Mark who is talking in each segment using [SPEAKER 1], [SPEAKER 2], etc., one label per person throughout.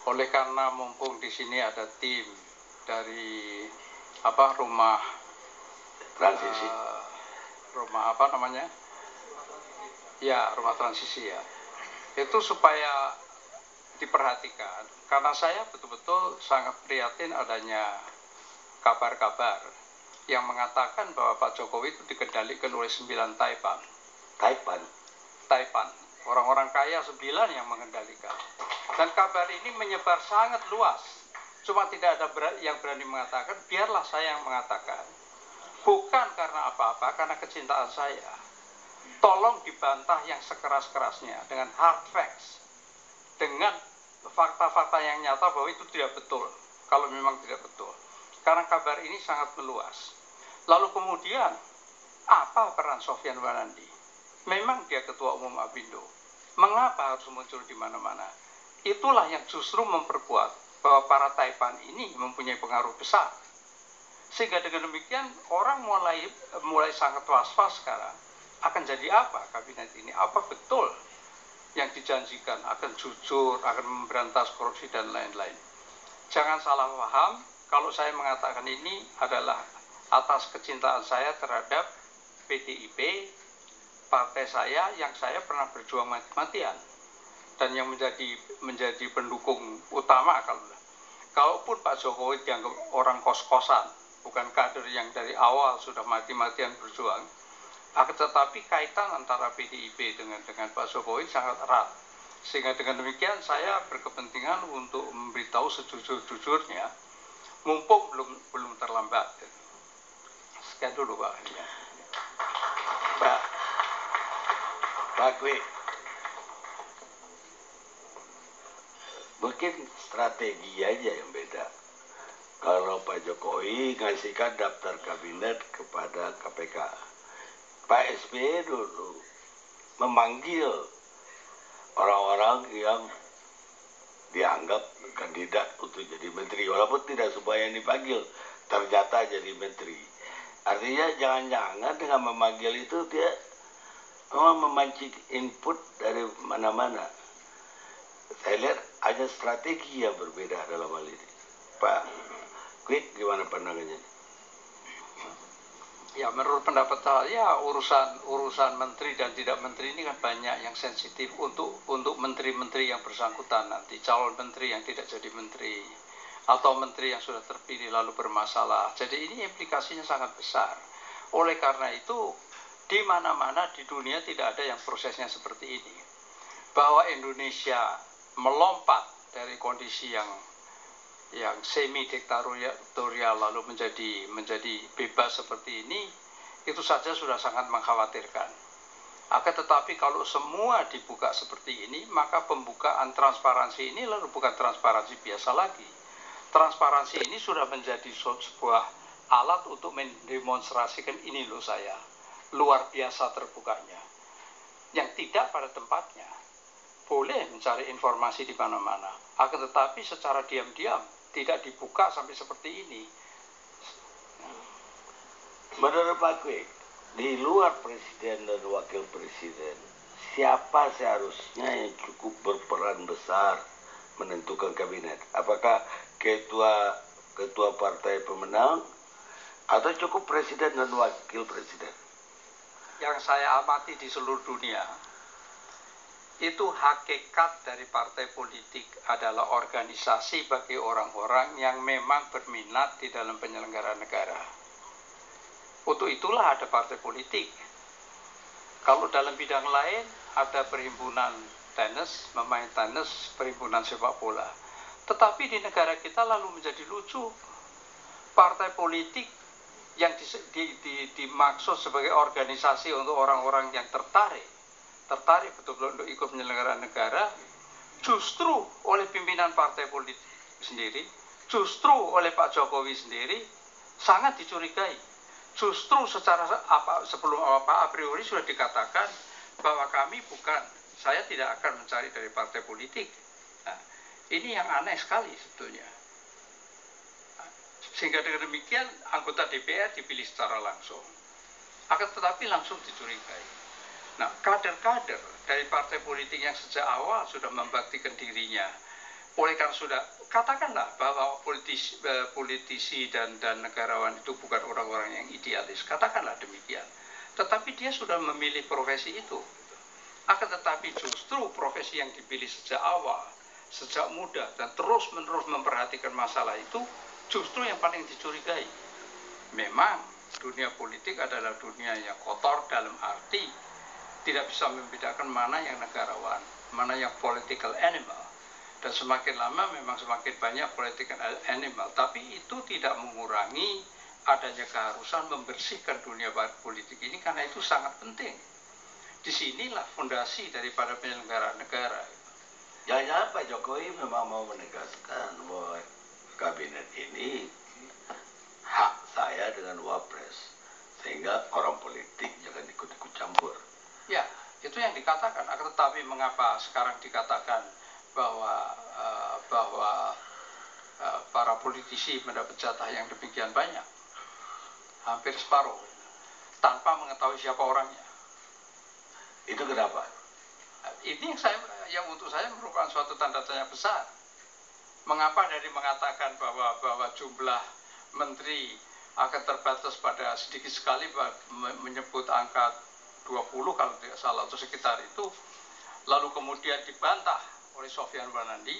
[SPEAKER 1] oleh karena mumpung di sini ada tim dari rumah
[SPEAKER 2] transisi,
[SPEAKER 1] rumah apa namanya? Ya, rumah transisi ya. Itu supaya diperhatikan, karena saya betul-betul sangat prihatin adanya kabar-kabar yang mengatakan bahwa Pak Jokowi itu dikendalikan oleh 9 Taipan. Orang-orang kaya 9 yang mengendalikan. Dan kabar ini menyebar sangat luas. Cuma tidak ada yang berani mengatakan, biarlah saya yang mengatakan. Bukan karena apa-apa, karena kecintaan saya. Tolong dibantah yang sekeras-kerasnya dengan hard facts. Dengan fakta-fakta yang nyata bahwa itu tidak betul. Kalau memang tidak betul. Karena kabar ini sangat meluas. Lalu kemudian, apa peran Sofyan Wanandi? Memang dia ketua umum Apindo. Mengapa harus muncul di mana-mana? Itulah yang justru memperkuat bahwa para Taipan ini mempunyai pengaruh besar. Sehingga dengan demikian orang mulai sangat was-was sekarang. Akan jadi apa kabinet ini? Apa betul yang dijanjikan akan jujur, akan memberantas korupsi dan lain-lain? Jangan salah paham, kalau saya mengatakan ini adalah atas kecintaan saya terhadap PDIP, partai saya yang saya pernah berjuang mati-matian dan yang menjadi pendukung utama. Kalaupun Pak Jokowi dianggap orang kos-kosan, bukan kader yang dari awal sudah mati-matian berjuang, tetapi kaitan antara PDIP dengan Pak Jokowi sangat erat. Sehingga dengan demikian saya berkepentingan untuk memberitahu sejujur-jujurnya, mumpung belum terlambat. Sekian dulu Pak.
[SPEAKER 2] Pak Kwi, mungkin strategi aja yang beda. Kalau Pak Jokowi ngasihkan daftar kabinet kepada KPK, Pak SBY dulu memanggil orang-orang yang dianggap kandidat untuk jadi menteri, walaupun tidak semua yang dipanggil ternyata jadi menteri. Artinya jangan-jangan dengan memanggil itu dia memancing input dari mana-mana. Saya lihat ada strategi yang berbeda dalam hal ini. Pak Kwik, gimana pandangannya?
[SPEAKER 1] Ya, menurut pendapat saya urusan menteri dan tidak menteri ini kan banyak yang sensitif untuk menteri-menteri yang bersangkutan nanti, calon menteri yang tidak jadi menteri atau menteri yang sudah terpilih lalu bermasalah. Jadi ini implikasinya sangat besar. Oleh karena itu di mana-mana di dunia tidak ada yang prosesnya seperti ini. Bahwa Indonesia melompat dari kondisi yang semi diktatorial lalu menjadi bebas seperti ini, itu saja sudah sangat mengkhawatirkan. Akan tetapi kalau semua dibuka seperti ini, maka pembukaan transparansi ini lalu bukan transparansi biasa lagi. Transparansi ini sudah menjadi sebuah alat untuk mendemonstrasikan ini loh saya, luar biasa terbukanya, yang tidak pada tempatnya. Boleh mencari informasi di mana-mana, akan tetapi secara diam-diam tidak dibuka sampai seperti ini.
[SPEAKER 2] Menurut Pak Kwik, di luar presiden dan wakil presiden, siapa seharusnya yang cukup berperan besar menentukan kabinet? Apakah ketua partai pemenang atau cukup presiden dan wakil presiden?
[SPEAKER 1] Yang saya amati di seluruh dunia, itu hakikat dari partai politik adalah organisasi bagi orang-orang yang memang berminat di dalam penyelenggaraan negara. Untuk itulah ada partai politik. Kalau dalam bidang lain ada perhimpunan tenis, pemain tenis, perhimpunan sepak bola. Tetapi di negara kita lalu menjadi lucu. Partai politik yang dimaksud sebagai organisasi untuk orang-orang yang tertarik betul-betul untuk ikut penyelenggaraan negara, justru oleh pimpinan partai politik sendiri, justru oleh Pak Jokowi sendiri sangat dicurigai. Justru sebelum a priori sudah dikatakan bahwa saya tidak akan mencari dari partai politik. Nah, ini yang aneh sekali sebetulnya. Sehingga dengan demikian anggota DPR dipilih secara langsung, akan tetapi langsung dicurigai. Nah, kader-kader dari partai politik yang sejak awal sudah membaktikan dirinya Oleh karena sudah, katakanlah bahwa politisi dan negarawan itu bukan orang-orang yang idealis, katakanlah demikian. Tetapi dia sudah memilih profesi itu. Akan tetapi justru profesi yang dipilih sejak awal, sejak muda, dan terus-menerus memperhatikan masalah itu, justru yang paling dicurigai. Memang dunia politik adalah dunia yang kotor dalam arti tidak bisa membedakan mana yang negarawan, mana yang political animal. Dan semakin lama memang semakin banyak political animal, tapi itu tidak mengurangi adanya keharusan membersihkan dunia politik ini, karena itu sangat penting. Disinilah fondasi daripada penyelenggaraan negara.
[SPEAKER 2] Jangan Pak Jokowi memang mau menegaskan bahwa kabinet ini hak saya dengan wapres, sehingga orang politik jangan ikut-ikut campur.
[SPEAKER 1] Ya, itu yang dikatakan. Akan tetapi mengapa sekarang dikatakan bahwa para politisi mendapat jatah yang demikian banyak, hampir separuh, tanpa mengetahui siapa orangnya?
[SPEAKER 2] Itu kenapa?
[SPEAKER 1] Ini yang untuk saya merupakan suatu tanda tanya besar. Mengapa dari mengatakan bahwa jumlah menteri akan terbatas pada sedikit sekali, menyebut angka 20 kalau tidak salah atau sekitar itu, lalu kemudian dibantah oleh Sofyan Wanandi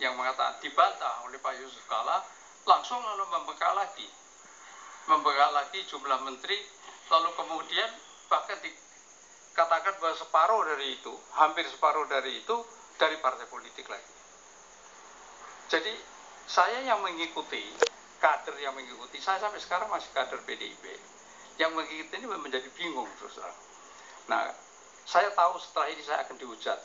[SPEAKER 1] yang mengatakan dibantah oleh Pak Yusuf Kala, langsung lalu membekal lagi jumlah menteri, lalu kemudian bahkan dikatakan bahwa separuh dari itu, hampir separuh dari itu dari partai politik lagi. Jadi saya yang mengikuti, kader yang mengikuti, saya sampai sekarang masih kader PDIP, yang mengikuti ini menjadi bingung terus terang. Nah, saya tahu setelah ini saya akan dihujat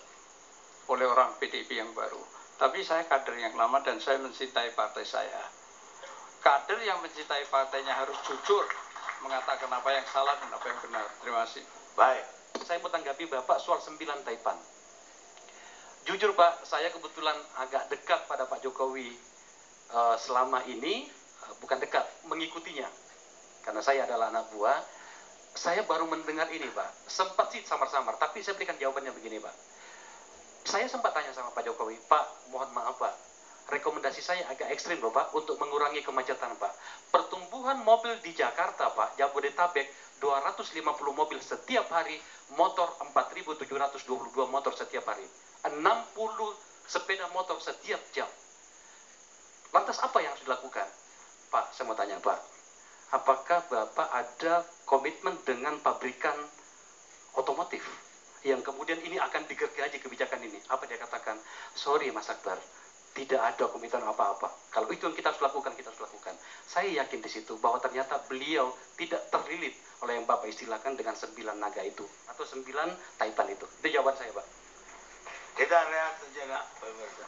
[SPEAKER 1] oleh orang PDIP yang baru. Tapi saya kader yang lama dan saya mencintai partai saya. Kader yang mencintai partainya harus jujur mengatakan apa yang salah dan apa yang benar. Terima kasih.
[SPEAKER 3] Baik, saya mau tanggapi Bapak soal 9 Taipan. Jujur Pak, saya kebetulan agak dekat pada Pak Jokowi selama ini, bukan dekat, mengikutinya. Karena saya adalah anak buah. Saya baru mendengar ini Pak, sempat sih samar-samar, tapi saya berikan jawabannya begini Pak. Saya sempat tanya sama Pak Jokowi, Pak, mohon maaf Pak, rekomendasi saya agak ekstrim loh Pak, untuk mengurangi kemacetan Pak. Pertumbuhan mobil di Jakarta Pak, Jabodetabek, 250 mobil setiap hari, motor 4.722 motor setiap hari, 60 sepeda motor setiap jam. Lantas apa yang harus dilakukan? Pak, saya mau tanya Pak, apakah Bapak ada komitmen dengan pabrikan otomotif yang kemudian ini akan digergaji kebijakan ini? Apa dia katakan? Sorry Mas Akbar, tidak ada komitmen apa-apa. Kalau itu yang kita harus lakukan, kita harus lakukan. Saya yakin di situ bahwa ternyata beliau tidak terlilit oleh yang Bapak istilahkan dengan 9 naga itu atau 9 Taipan itu. Itu jawaban saya Pak.
[SPEAKER 2] Kita lihat sejenak pemirsa.